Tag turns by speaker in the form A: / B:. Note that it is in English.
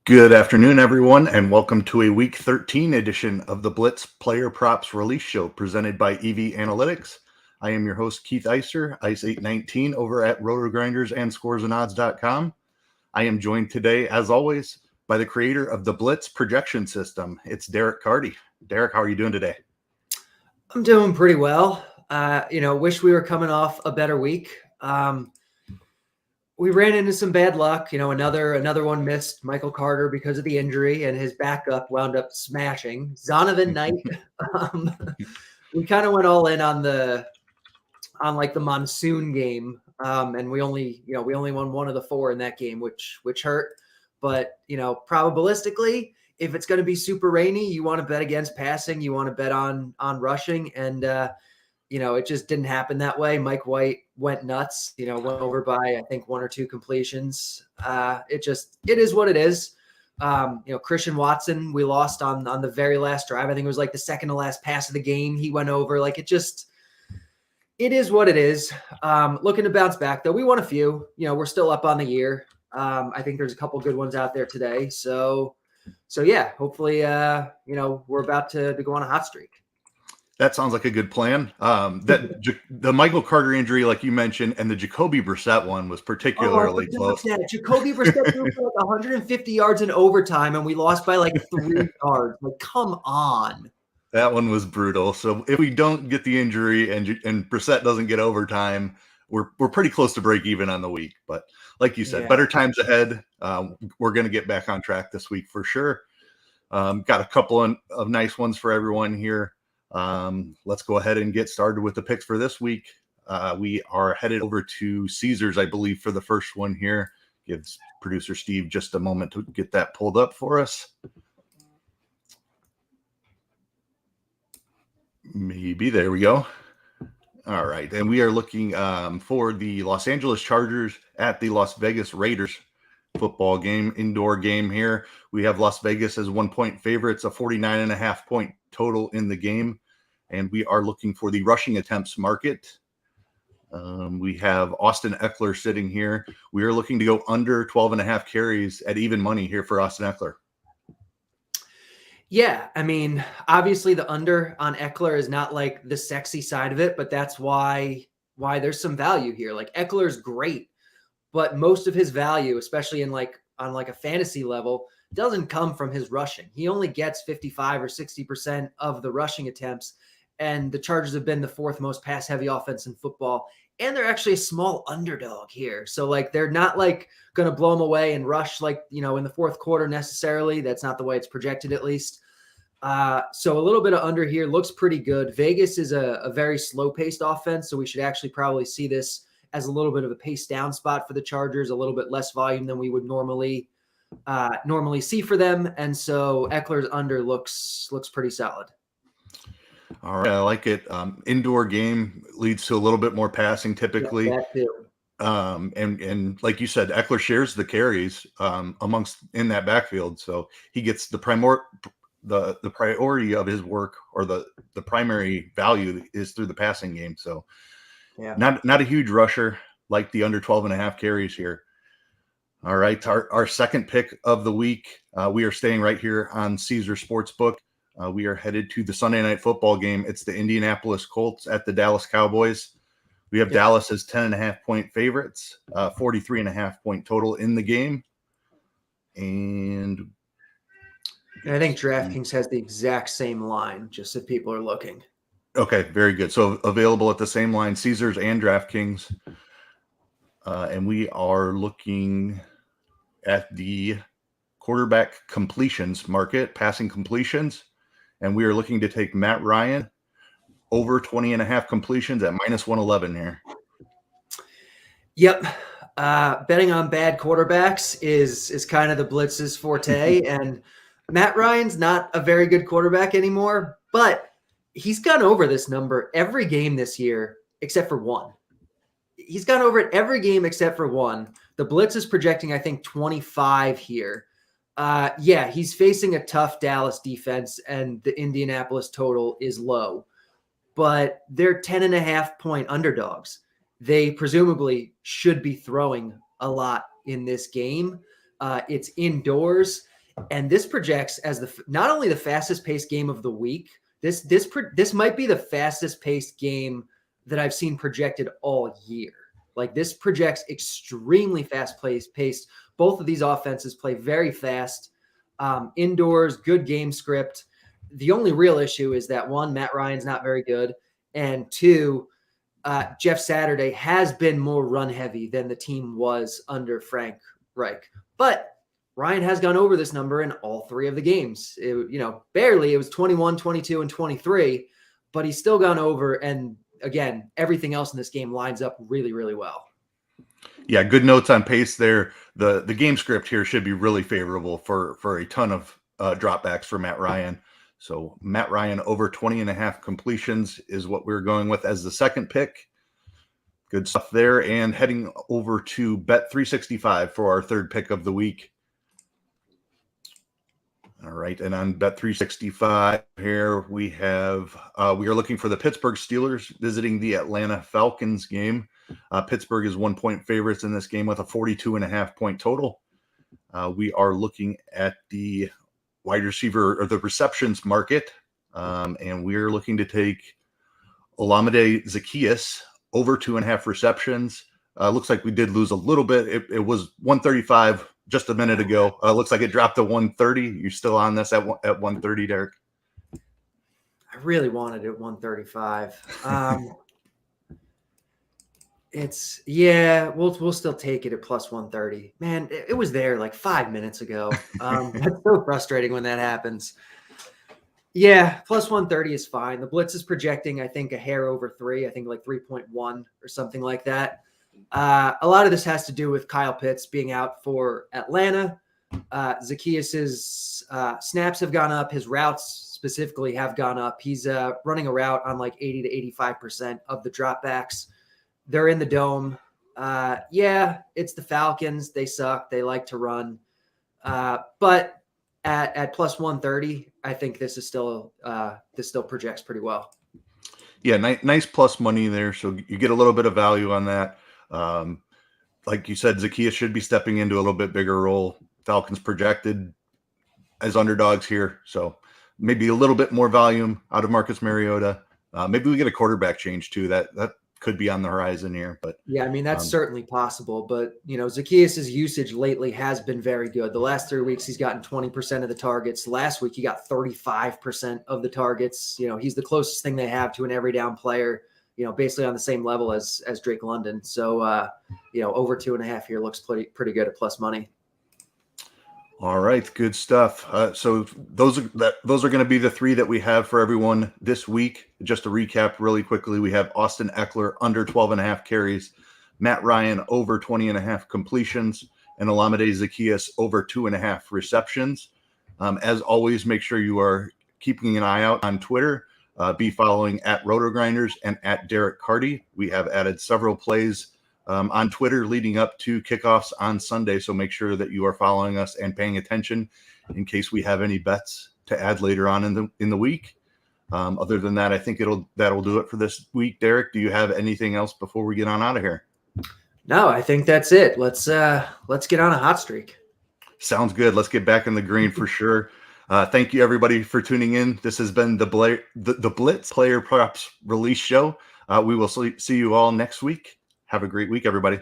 A: Good afternoon, everyone, and welcome to a Week 13 edition of the Blitz Player Props Release Show presented by EV Analytics. I am your host, Keith Eyster, Ice819, over at RotoGrinders and ScoresAndOdds.com. I am joined today, as always, by the creator of the Blitz projection system. It's Derek Carty. Derek, how are you doing today?
B: I'm doing pretty well. Wish we were coming off a better week. We ran into some bad luck. Another one missed Michael Carter because of the injury, and his backup wound up smashing Zonovan Knight. We kind of went all in on the monsoon game, and we only won one of the four in that game, which hurt. But probabilistically, if it's going to be super rainy, you want to bet against passing, you want to bet on rushing, and it just didn't happen that way. Mike White went nuts, went over by, I think, one or two completions. It is what it is. Christian Watson, we lost on the very last drive. I think it was like the second to last pass of the game. He went over. It is what it is. Looking to bounce back, though. We won a few. We're still up on the year. I think there's a couple good ones out there today. So yeah, hopefully, we're about to go on a hot streak.
A: That sounds like a good plan. The Michael Carter injury, like you mentioned, and the Jacoby Brissett one was particularly close.
B: Yeah, Jacoby Brissett threw for 150 yards in overtime, and we lost by 3 yards. Come on.
A: That one was brutal. So if we don't get the injury and Brissett doesn't get overtime, we're pretty close to break even on the week. But like you said, better times ahead. We're going to get back on track this week for sure. Got a couple of nice ones for everyone here. Let's go ahead and get started with the picks for this week. We are headed over to Caesars, I believe, for the first one here. Gives producer Steve just a moment to get that pulled up for us. Maybe. There we go. All right. And we are looking for the Los Angeles Chargers at the Las Vegas Raiders football game, indoor game here. We have Las Vegas as 1-point favorites, a 49.5 point total in the game. And we are looking for the rushing attempts market. We have Austin Eckler sitting here. We are looking to go under 12.5 carries at even money here for Austin Eckler.
B: Yeah, I mean, obviously the under on Eckler is not the sexy side of it, but that's why there's some value here. Eckler's great, but most of his value, especially in on a fantasy level, doesn't come from his rushing. He only gets 55 or 60% of the rushing attempts, and the Chargers have been the fourth most pass-heavy offense in football, and they're actually a small underdog here. So, they're not, going to blow them away and rush, in the fourth quarter necessarily. That's not the way it's projected, at least. So a little bit of under here looks pretty good. Vegas is a very slow-paced offense, so we should actually probably see this as a little bit of a pace down spot for the Chargers, a little bit less volume than we would normally see for them. And so Eckler's under looks pretty solid.
A: All right. I like it. Indoor game leads to a little bit more passing typically.
B: Yeah, that too.
A: And like you said, Eckler shares the carries amongst in that backfield. So he gets the priority of his work, or the primary value is through the passing game. So yeah, not a huge rusher, like the under 12.5 carries here. All right. Our second pick of the week, we are staying right here on Caesar Sportsbook. We are headed to the Sunday night football game. It's the Indianapolis Colts at the Dallas Cowboys. We have Dallas as 10.5 point favorites, 43.5 point total in the game. And
B: I think DraftKings has the exact same line, just if people are looking.
A: Okay, very good. So available at the same line, Caesars and DraftKings. And we are looking at the quarterback completions market, passing completions. And we are looking to take Matt Ryan over 20.5 completions at -111 here.
B: Yep. Betting on bad quarterbacks is kind of the Blitz's forte. And Matt Ryan's not a very good quarterback anymore, but he's gone over this number every game this year except for one. He's gone over it every game except for one. The Blitz is projecting, I think, 25 here. Yeah, he's facing a tough Dallas defense, and the Indianapolis total is low. But they're 10.5 point underdogs. They presumably should be throwing a lot in this game. It's indoors. And this projects as not only the fastest paced game of the week, this might be the fastest paced game that I've seen projected all year. Like, this projects extremely fast paced. Both of these offenses play very fast, indoors, good game script. The only real issue is that, one, Matt Ryan's not very good, and two, Jeff Saturday has been more run heavy than the team was under Frank Reich. But Ryan has gone over this number in all three of the games. Barely. It was 21, 22, and 23, but he's still gone over. And again, everything else in this game lines up really, really well.
A: Yeah, good notes on pace there. The game script here should be really favorable for a ton of dropbacks for Matt Ryan. So Matt Ryan over 20.5 completions is what we're going with as the second pick. Good stuff there. And heading over to Bet365 for our third pick of the week. All right, and on Bet365 here we are looking for the Pittsburgh Steelers visiting the Atlanta Falcons game. Pittsburgh is 1-point favorites in this game with a 42.5 point total. We are looking at the wide receiver or the receptions market, and we're looking to take Olamide Zaccheaus over 2.5 receptions. Looks like we did lose a little bit. It was 135 just a minute ago. Looks like it dropped to 130. You're still on this at 130, Derek?
B: I really wanted it 135. We'll still take it at plus 130. Man, it was there like 5 minutes ago. That's so frustrating when that happens. Yeah, plus 130 is fine. The Blitz is projecting, I think, a hair over 3. I think like 3.1 or something like that. A lot of this has to do with Kyle Pitts being out for Atlanta. Zaccheaus's snaps have gone up. His routes specifically have gone up. He's running a route on like 80 to 85% of the dropbacks. They're in the dome. It's the Falcons. They suck. They like to run. But at plus 130, I think this still projects pretty well.
A: Yeah, nice plus money there. So you get a little bit of value on that. Like you said, Zaccheaus should be stepping into a little bit bigger role. Falcons projected as underdogs here. So maybe a little bit more volume out of Marcus Mariota. Maybe we get a quarterback change too. That could be on the horizon here. But
B: yeah, I mean, that's certainly possible. But, Zaccheaus' usage lately has been very good. The last 3 weeks, he's gotten 20% of the targets. Last week, he got 35% of the targets. He's the closest thing they have to an every down player, basically on the same level as Drake London. So, over 2.5 here looks pretty good at plus money.
A: All right, good stuff. So those are going to be the three that we have for everyone this week. Just to recap really quickly, we have Austin Eckler under 12.5 carries, Matt Ryan over 20.5 completions, and Olamide Zaccheaus over 2.5 receptions. As always, make sure you are keeping an eye out on Twitter. Be following at RotoGrinders and at Derek Carty. We have added several plays on Twitter leading up to kickoffs on Sunday. So make sure that you are following us and paying attention in case we have any bets to add later on in the week. Other than that, I think that'll do it for this week. Derek, do you have anything else before we get on out of here?
B: No, I think that's it. Let's get on a hot streak.
A: Sounds good. Let's get back in the green for sure. Thank you everybody for tuning in. This has been the Blitz Player Props Release Show. We will see you all next week. Have a great week, everybody.